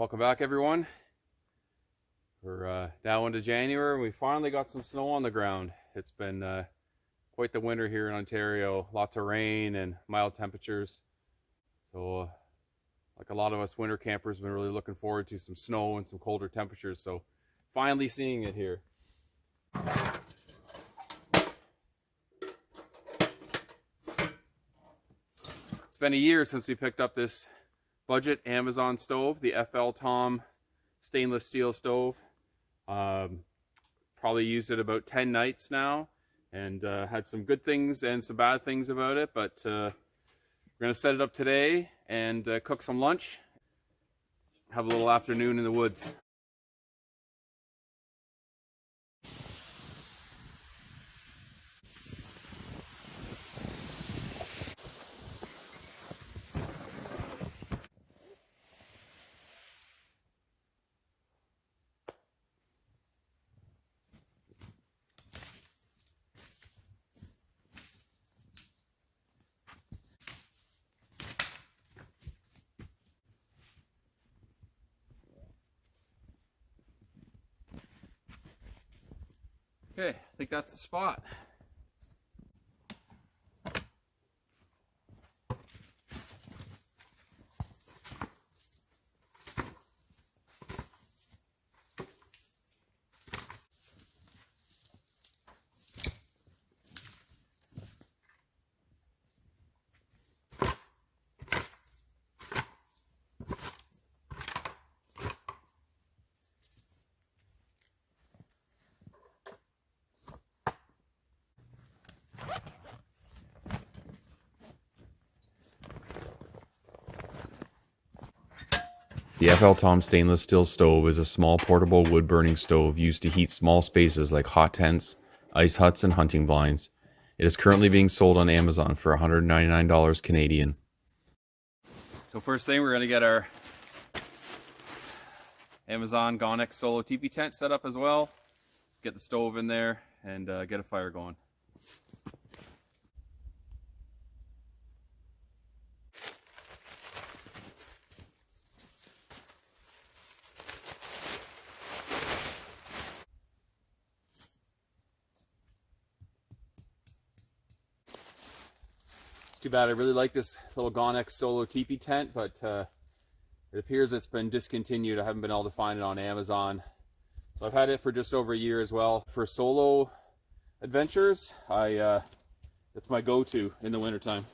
Welcome back, everyone. We're now into January. We finally got some snow on the ground. It's been quite the winter here in Ontario. Lots of rain and mild temperatures. So, like a lot of us winter campers, been really looking forward to some snow and some colder temperatures. So, finally seeing it here. It's been a year since we picked up this budget Amazon stove, the FL Tom stainless steel stove. Probably used it about 10 nights now, and had some good things and some bad things about it, but we're gonna set it up today and cook some lunch, have a little afternoon in the woods. Okay, I think that's the spot. The FL Tom stainless steel stove is a small portable wood burning stove used to heat small spaces like hot tents, ice huts, and hunting blinds. It is currently being sold on Amazon for $199 Canadian. So first thing, we're going to get our Amazon Gonex Solo teepee tent set up as well. Get the stove in there and get a fire going. Too bad. I really like this little Gonex Solo teepee tent, but it appears it's been discontinued. I haven't been able to find it on Amazon. So I've had it for just over a year as well. For solo adventures, it's my go-to in the wintertime.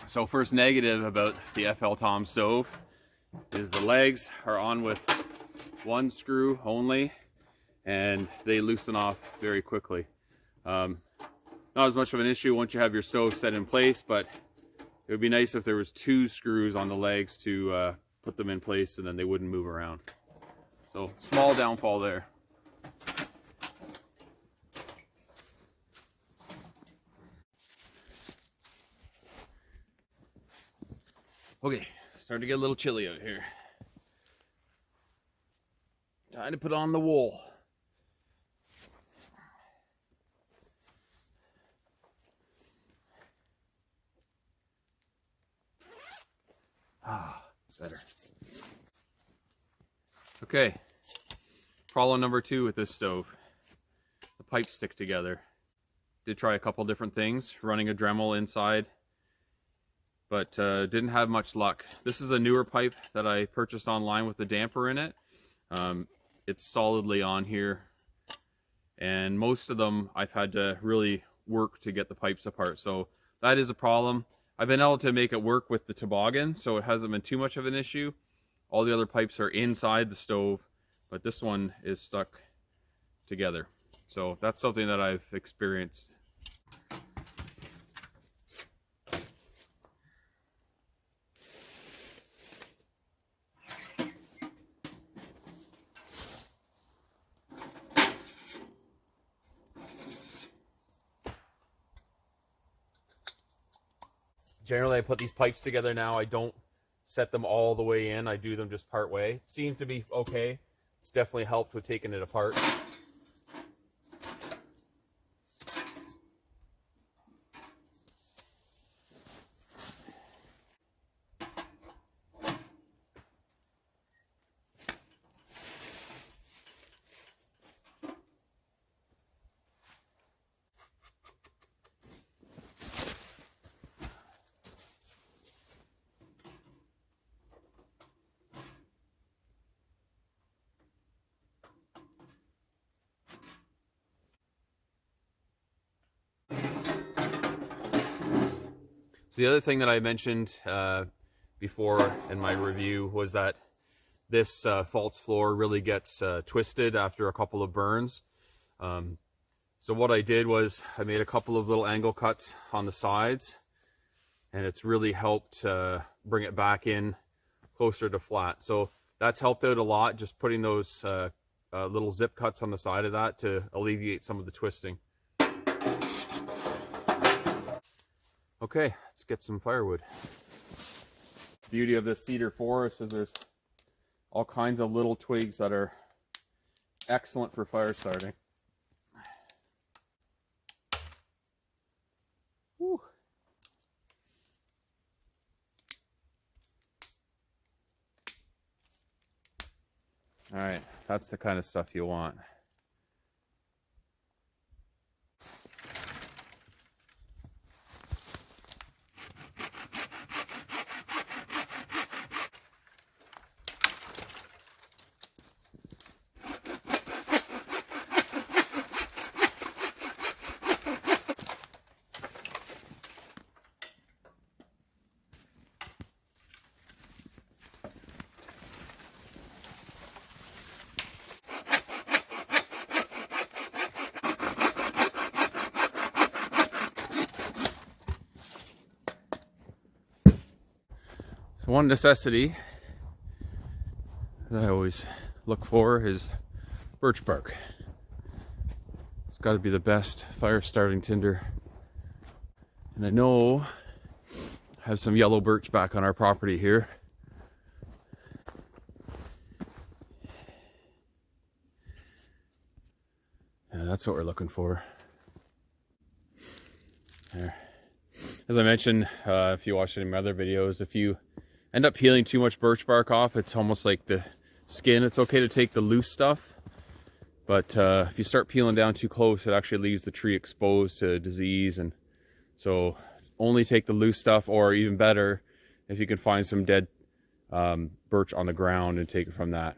So first negative about the FL Tom stove is the legs are on with one screw only, and they loosen off very quickly. Not as much of an issue once you have your stove set in place, but it would be nice if there was two screws on the legs to put them in place, and then they wouldn't move around. So small downfall there. Okay, starting to get a little chilly out here. Time to put on the wool. Better. Okay, problem number 2 with this stove. The pipes stick together. Did try a couple different things, running a Dremel inside, but didn't have much luck. This is a newer pipe that I purchased online with the damper in it. It's solidly on here, and most of them I've had to really work to get the pipes apart, so that is a problem. I've been able to make it work with the toboggan, so it hasn't been too much of an issue. All the other pipes are inside the stove, but this one is stuck together. So that's something that I've experienced. Generally, I put these pipes together now. I don't set them all the way in. I do them just part way. Seems to be okay. It's definitely helped with taking it apart. So the other thing that I mentioned before in my review was that this false floor really gets twisted after a couple of burns. So what I did was I made a couple of little angle cuts on the sides, and it's really helped bring it back in closer to flat. So that's helped out a lot, just putting those little zip cuts on the side of that to alleviate some of the twisting. Okay, let's get some firewood. The beauty of this cedar forest is there's all kinds of little twigs that are excellent for fire starting. Whew. All right, that's the kind of stuff you want. So one necessity that I always look for is birch bark. It's got to be the best fire starting tinder. And I know I have some yellow birch back on our property here. Yeah, that's what we're looking for. There. As I mentioned, if you watch any of my other videos, if you end up peeling too much birch bark off, it's almost like the skin. It's okay to take the loose stuff, but if you start peeling down too close, it actually leaves the tree exposed to disease. And so only take the loose stuff, or even better, if you can find some dead birch on the ground and take it from that.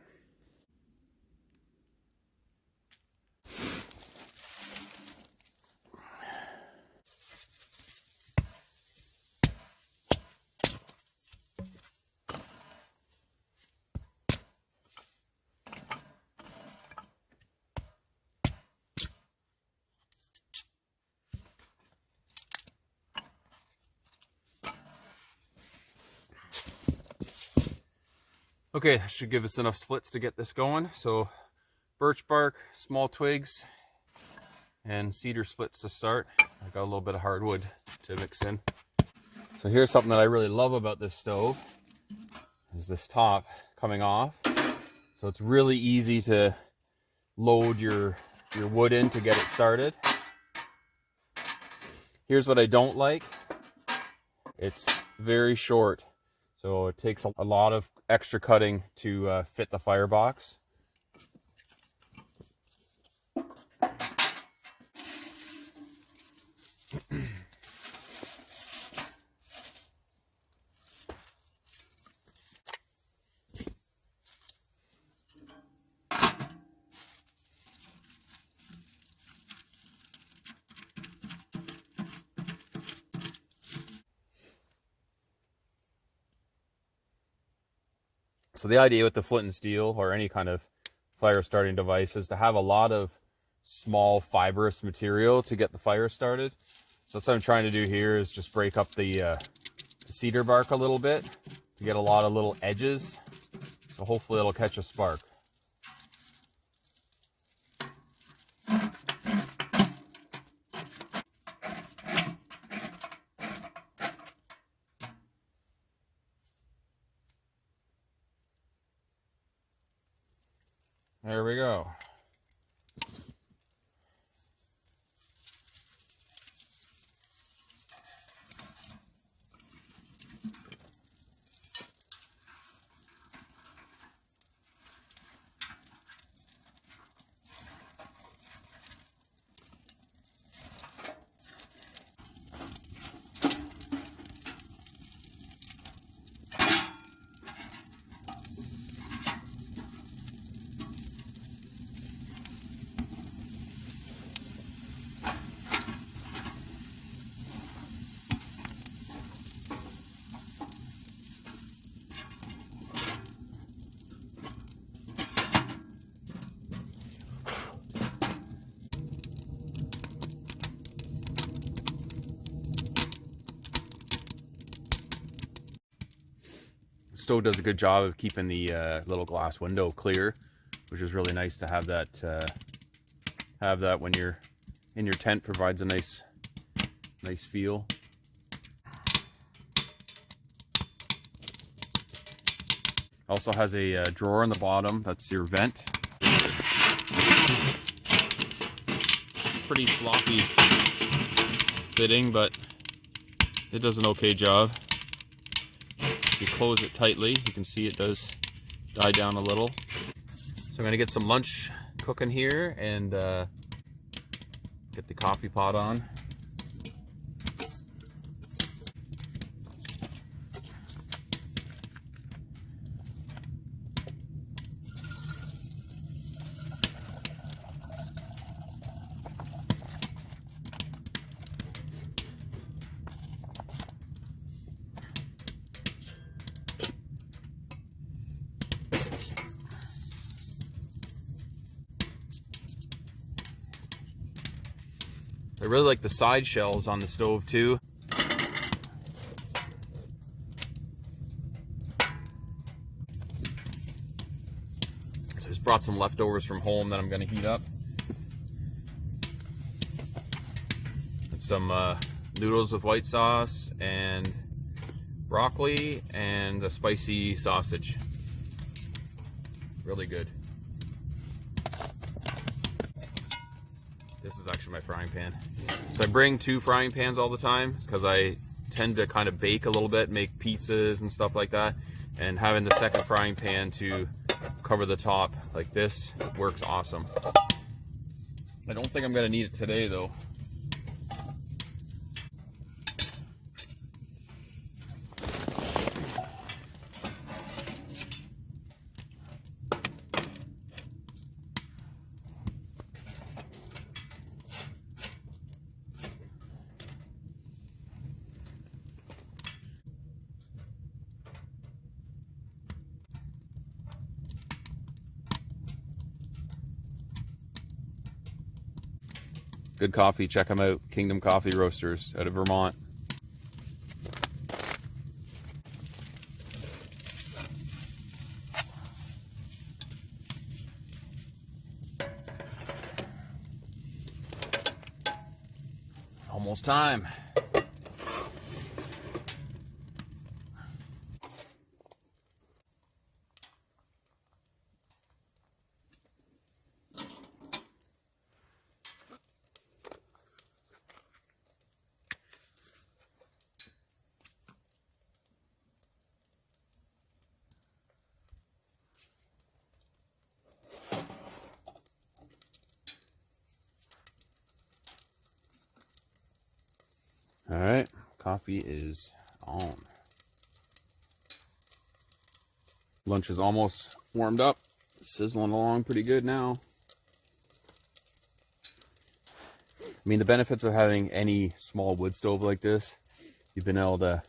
Okay, that should give us enough splits to get this going. So birch bark, small twigs, and cedar splits to start. I got a little bit of hardwood to mix in. So here's something that I really love about this stove, is this top coming off. So it's really easy to load your wood in to get it started. Here's what I don't like. It's very short. So it takes a lot of extra cutting to fit the firebox. So the idea with the flint and steel, or any kind of fire starting device, is to have a lot of small fibrous material to get the fire started. So what I'm trying to do here is just break up the cedar bark a little bit to get a lot of little edges. So hopefully it'll catch a spark. There we go. Stove does a good job of keeping the little glass window clear, which is really nice to have that when you're in your tent. Provides a nice feel. Also has a drawer on the bottom. That's your vent. Pretty sloppy fitting, but it does an okay job. If you close it tightly, you can see it does die down a little. So I'm gonna get some lunch cooking here and get the coffee pot on. I really like the side shelves on the stove too. So I just brought some leftovers from home that I'm going to heat up. And some noodles with white sauce and broccoli and a spicy sausage. Really good. This is actually my frying pan. So I bring 2 frying pans all the time because I tend to kind of bake a little bit, make pizzas and stuff like that. And having the second frying pan to cover the top like this works awesome. I don't think I'm gonna need it today though. Good coffee, check them out. Kingdom Coffee Roasters out of Vermont. Almost time. All right, coffee is on. Lunch is almost warmed up, sizzling along pretty good now. I mean, the benefits of having any small wood stove like this, you've been able to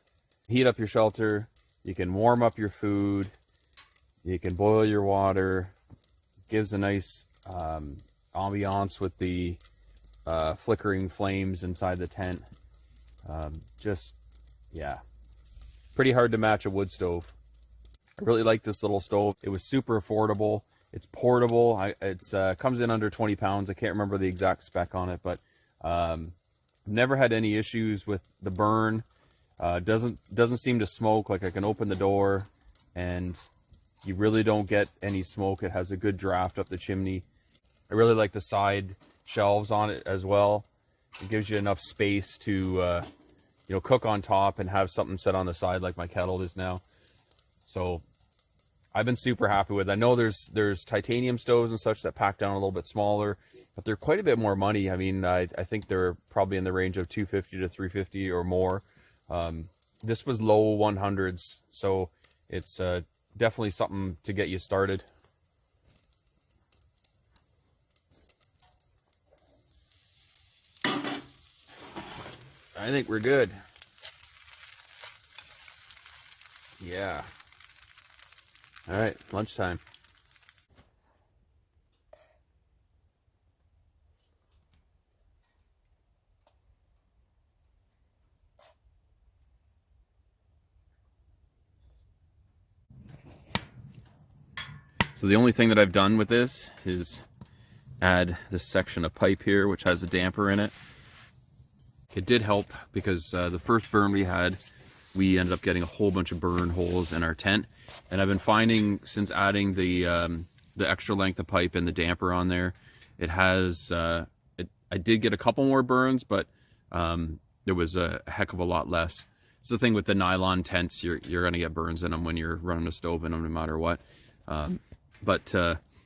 heat up your shelter, you can warm up your food, you can boil your water. Gives a nice ambiance with the flickering flames inside the tent. Yeah, pretty hard to match a wood stove. I really like this little stove. It was super affordable. It's portable. It's comes in under 20 pounds. I can't remember the exact spec on it, but I've never had any issues with the burn. Doesn't seem to smoke. Like I can open the door and You really don't get any smoke. It has a good draft up the chimney. I really like the side shelves on it as well. It gives you enough space to, you know, cook on top and have something set on the side like my kettle is now. So I've been super happy with it. I know there's titanium stoves and such that pack down a little bit smaller, but they're quite a bit more money. I mean, I think they're probably in the range of $250 to $350 or more. This was low 100s, so it's definitely something to get you started. I think we're good. Yeah. All right, lunchtime. So the only thing that I've done with this is add this section of pipe here, which has a damper in it. It did help because the first burn we had, we ended up getting a whole bunch of burn holes in our tent. And I've been finding since adding the extra length of pipe and the damper on there, it has, I did get a couple more burns, but there was a heck of a lot less. It's the thing with the nylon tents, you're going to get burns in them when you're running a stove in them no matter what. But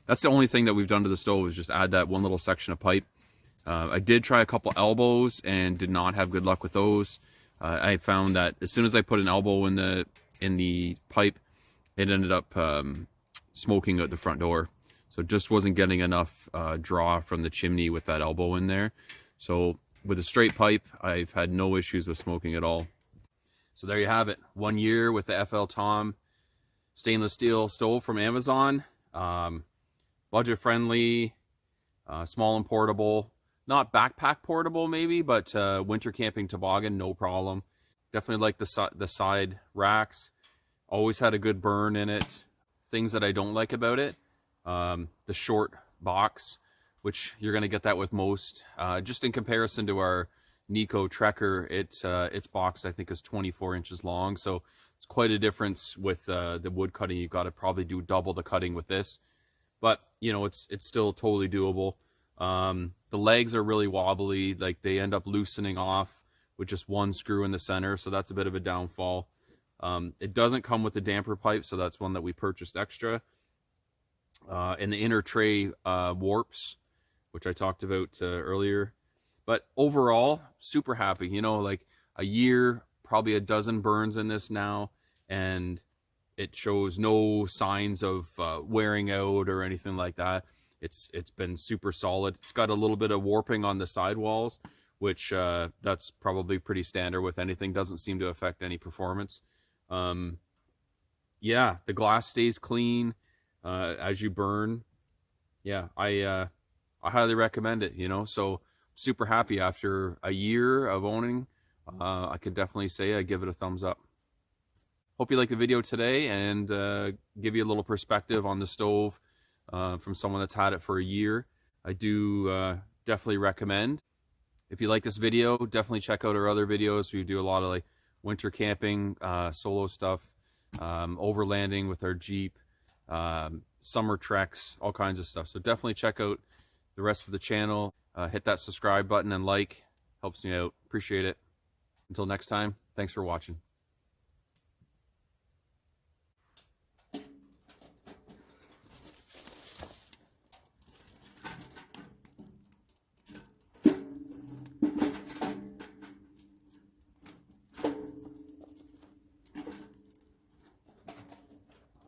that's the only thing that we've done to the stove, is just add that one little section of pipe. I did try a couple elbows and did not have good luck with those. I found that as soon as I put an elbow in the pipe, it ended up smoking out the front door. So it just wasn't getting enough draw from the chimney with that elbow in there. So with a straight pipe, I've had no issues with smoking at all. So there you have it. 1 year with the FL Tom stainless steel stove from Amazon. Budget friendly, small and portable. Not backpack portable maybe, but winter camping toboggan, no problem. Definitely like the side racks. Always had a good burn in it. Things that I don't like about it, the short box, which you're going to get that with most. Just in comparison to our Nico Trekker, its box I think is 24 inches long, so it's quite a difference with the wood cutting. You've got to probably do double the cutting with this, but you know, it's still totally doable. The legs are really wobbly, like they end up loosening off with just one screw in the center, so that's a bit of a downfall. It doesn't come with a damper pipe, so that's one that we purchased extra. And the inner tray warps, which I talked about earlier. But overall, super happy. You know, like a year, probably a dozen burns in this now, and it shows no signs of wearing out or anything like that. It's been super solid. It's got a little bit of warping on the sidewalls, which that's probably pretty standard with anything. Doesn't seem to affect any performance. Yeah, the glass stays clean as you burn. Yeah, I highly recommend it, you know. So super happy after a year of owning. I could definitely say I give it a thumbs up. Hope you liked the video today, and give you a little perspective on the stove from someone that's had it for a year. I do definitely recommend. If you like this video, definitely check out our other videos. We do a lot of like winter camping, solo stuff, overlanding with our Jeep, summer treks, all kinds of stuff. So definitely check out the rest of the channel. Hit that subscribe button and like. Helps me out. Appreciate it. Until next time, thanks for watching.